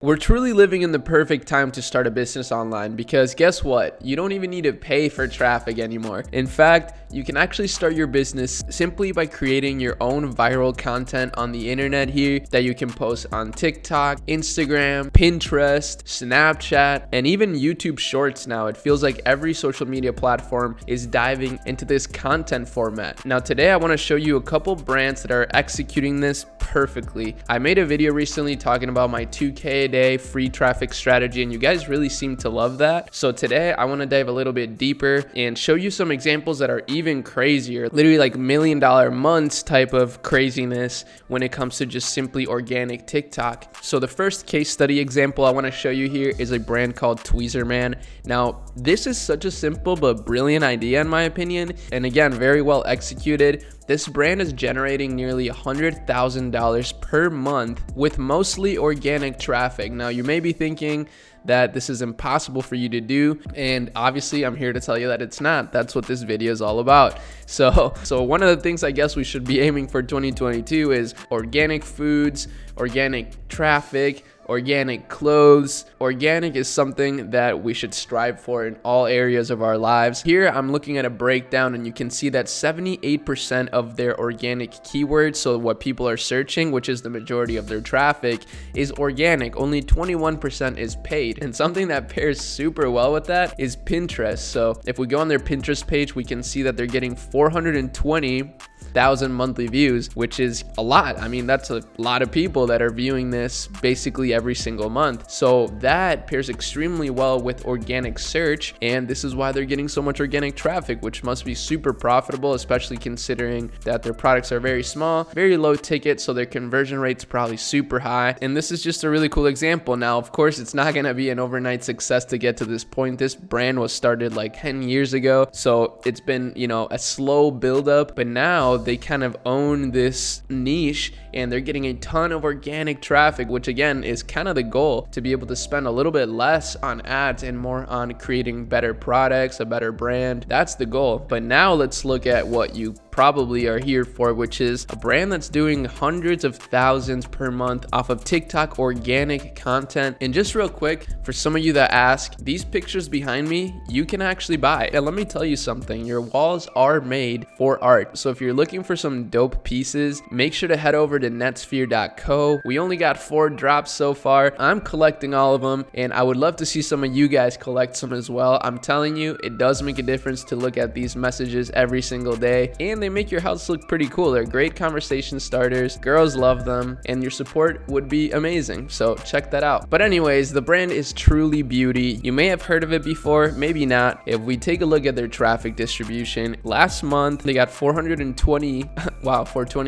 We're truly living in the perfect time to start a business online because guess what? You don't even need to pay for traffic anymore. In fact, you can actually start your business simply by creating your own viral content on the internet here that you can post on TikTok, Instagram, Pinterest, Snapchat, and even YouTube Shorts now. It feels like every social media platform is diving into this content format. Now today I want to show you a couple brands that are executing this perfectly. I made a video recently talking about my 2K a day free traffic strategy, and you guys really seem to love that. So today I want to dive a little bit deeper and show you some examples that are even crazier, literally like $1 million months type of craziness when it comes to just simply organic TikTok. So the first case study example I want to show you here is a brand called Tweezerman. Now this is such a simple but brilliant idea in my opinion, and again very well executed. This brand is generating nearly $100,000 per month with mostly organic traffic. Now you may be thinking that this is impossible for you to do, and obviously I'm here to tell you that it's not. That's what this video is all about. So one of the things I guess we should be aiming for 2022 is organic foods, organic traffic, organic clothes. Organic is something that we should strive for in all areas of our lives. Here I'm looking at a breakdown, and you can see that 78% of their organic keywords, so what people are searching, which is the majority of their traffic, is organic. Only 21% is paid. And something that pairs super well with that is Pinterest. So if we go on their Pinterest page, we can see that they're getting 420,000 monthly views, which is a lot. I mean, that's a lot of people that are viewing this basically every single month. So that pairs extremely well with organic search, and this is why they're getting so much organic traffic, which must be super profitable, especially considering that their products are very small, very low ticket, so their conversion rate's probably super high. And this is just a really cool example. Now, of course, it's not gonna be an overnight success to get to this point. This brand was started like 10 years ago, so it's been, a slow buildup, but now they kind of own this niche and they're getting a ton of organic traffic, which again is kind of the goal, to be able to spend a little bit less on ads and more on creating better products, a better brand. That's the goal. But now let's look at what you probably are here for, which is a brand that's doing hundreds of thousands per month off of TikTok organic content. And just real quick, for some of you that ask, these pictures behind me, you can actually buy. And let me tell you something, your walls are made for art. So if you're looking for some dope pieces, make sure to head over to netsphere.co. We only got 4 drops so far. I'm collecting all of them, and I would love to see some of you guys collect some as well. I'm telling you, it does make a difference to look at these messages every single day, and they make your house look pretty cool. They're great conversation starters. Girls love them, and your support would be amazing. So check that out. But anyways, the brand is Truly Beauty. You may have heard of it before, maybe not. If we take a look at their traffic distribution, last month they got 420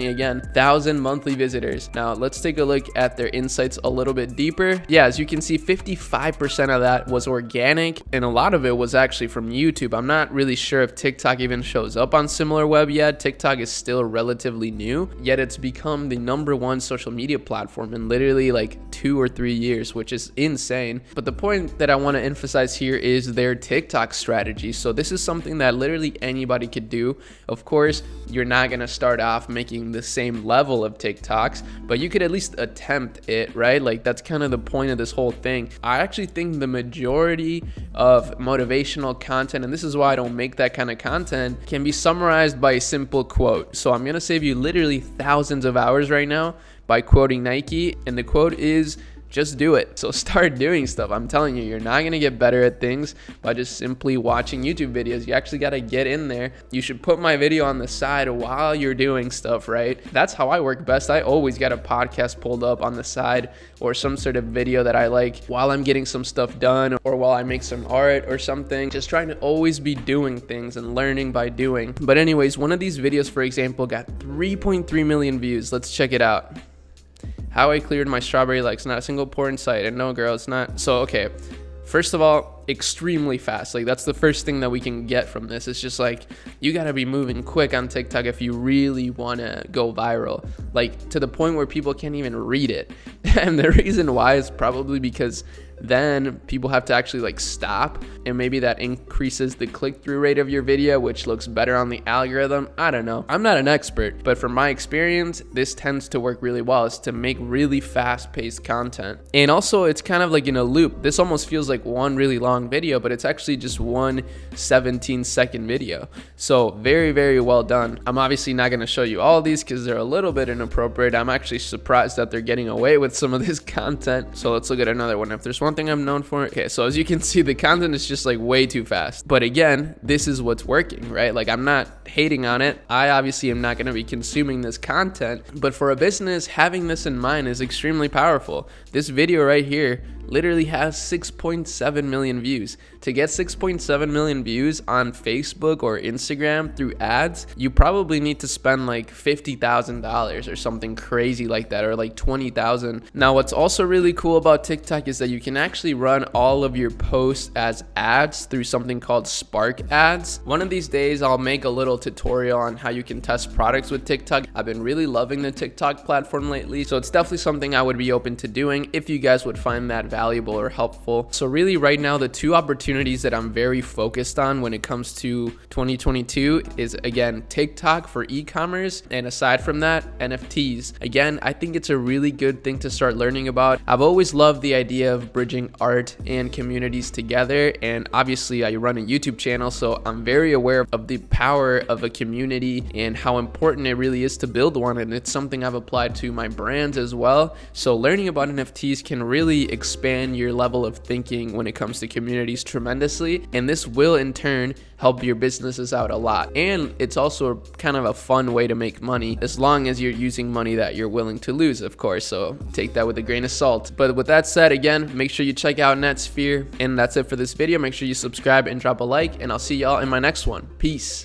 again, 1,000 monthly visitors. Now let's take a look at their insights a little bit deeper. Yeah, as you can see, 55% of that was organic, and a lot of it was actually from YouTube. I'm not really sure if TikTok even shows up on SimilarWeb yet. TikTok is still relatively new, yet it's become the #1 social media platform in literally like 2 or 3 years, which is insane. But the point that I want to emphasize here is their TikTok strategy. So this is something that literally anybody could do. Of course, you're not going to start off making the same level of TikToks, but you could at least attempt it, right? Like that's kind of the point of this whole thing. I actually think the majority of motivational content, and this is why I don't make that kind of content, can be summarized by a simple quote. So I'm gonna save you literally thousands of hours right now by quoting Nike, and the quote is, just do it. So start doing stuff. I'm telling you, you're not gonna get better at things by just simply watching YouTube videos. You actually gotta get in there. You should put my video on the side while you're doing stuff, right? That's how I work best. I always got a podcast pulled up on the side or some sort of video that I like while I'm getting some stuff done or while I make some art or something. Just trying to always be doing things and learning by doing. But anyways, one of these videos, for example, got 3.3 million views. Let's check it out. How I cleared my strawberry legs, not a single pore in sight. And no, girl, it's not. So, okay. First of all, extremely fast. Like that's the first thing that we can get from this. It's just like you got to be moving quick on TikTok if you really want to go viral, like to the point where people can't even read it. And the reason why is probably because then people have to actually like stop, and maybe that increases the click-through rate of your video, which looks better on the algorithm. I don't know, I'm not an expert, but from my experience, this tends to work really well, is to make really fast-paced content. And also it's kind of like in a loop. This almost feels like one really long video, but it's actually just one 17-second video. So very, very well done. I'm obviously not going to show you all of these because they're a little bit inappropriate. I'm actually surprised that they're getting away with some of this content. So let's look at another one. If there's one thing I'm known for, okay, so as you can see, the content is just like way too fast. But again, this is what's working, right? Like I'm not hating on it. I obviously am not going to be consuming this content, but for a business, having this in mind is extremely powerful. This video right here literally has 6.7 million views. To get 6.7 million views on Facebook or Instagram through ads, you probably need to spend like $50,000 or something crazy like that, or like 20,000. Now, what's also really cool about TikTok is that you can actually run all of your posts as ads through something called Spark Ads. One of these days, I'll make a little tutorial on how you can test products with TikTok. I've been really loving the TikTok platform lately, so it's definitely something I would be open to doing if you guys would find that valuable or helpful. So really right now, the two opportunities that I'm very focused on when it comes to 2022 is, again, TikTok for e-commerce, and aside from that, NFTs. Again, I think it's a really good thing to start learning about. I've always loved the idea of bridging art and communities together, and obviously I run a YouTube channel, so I'm very aware of the power of a community and how important it really is to build one, and it's something I've applied to my brands as well. So learning about NFTs can really expand your level of thinking when it comes to communities tremendously, and this will in turn help your businesses out a lot. And it's also kind of a fun way to make money, as long as you're using money that you're willing to lose, of course, so take that with a grain of salt. But with that said, again, make sure you check out Netsphere, and that's it for this video. Make sure you subscribe and drop a like, and I'll see y'all in my next one. Peace.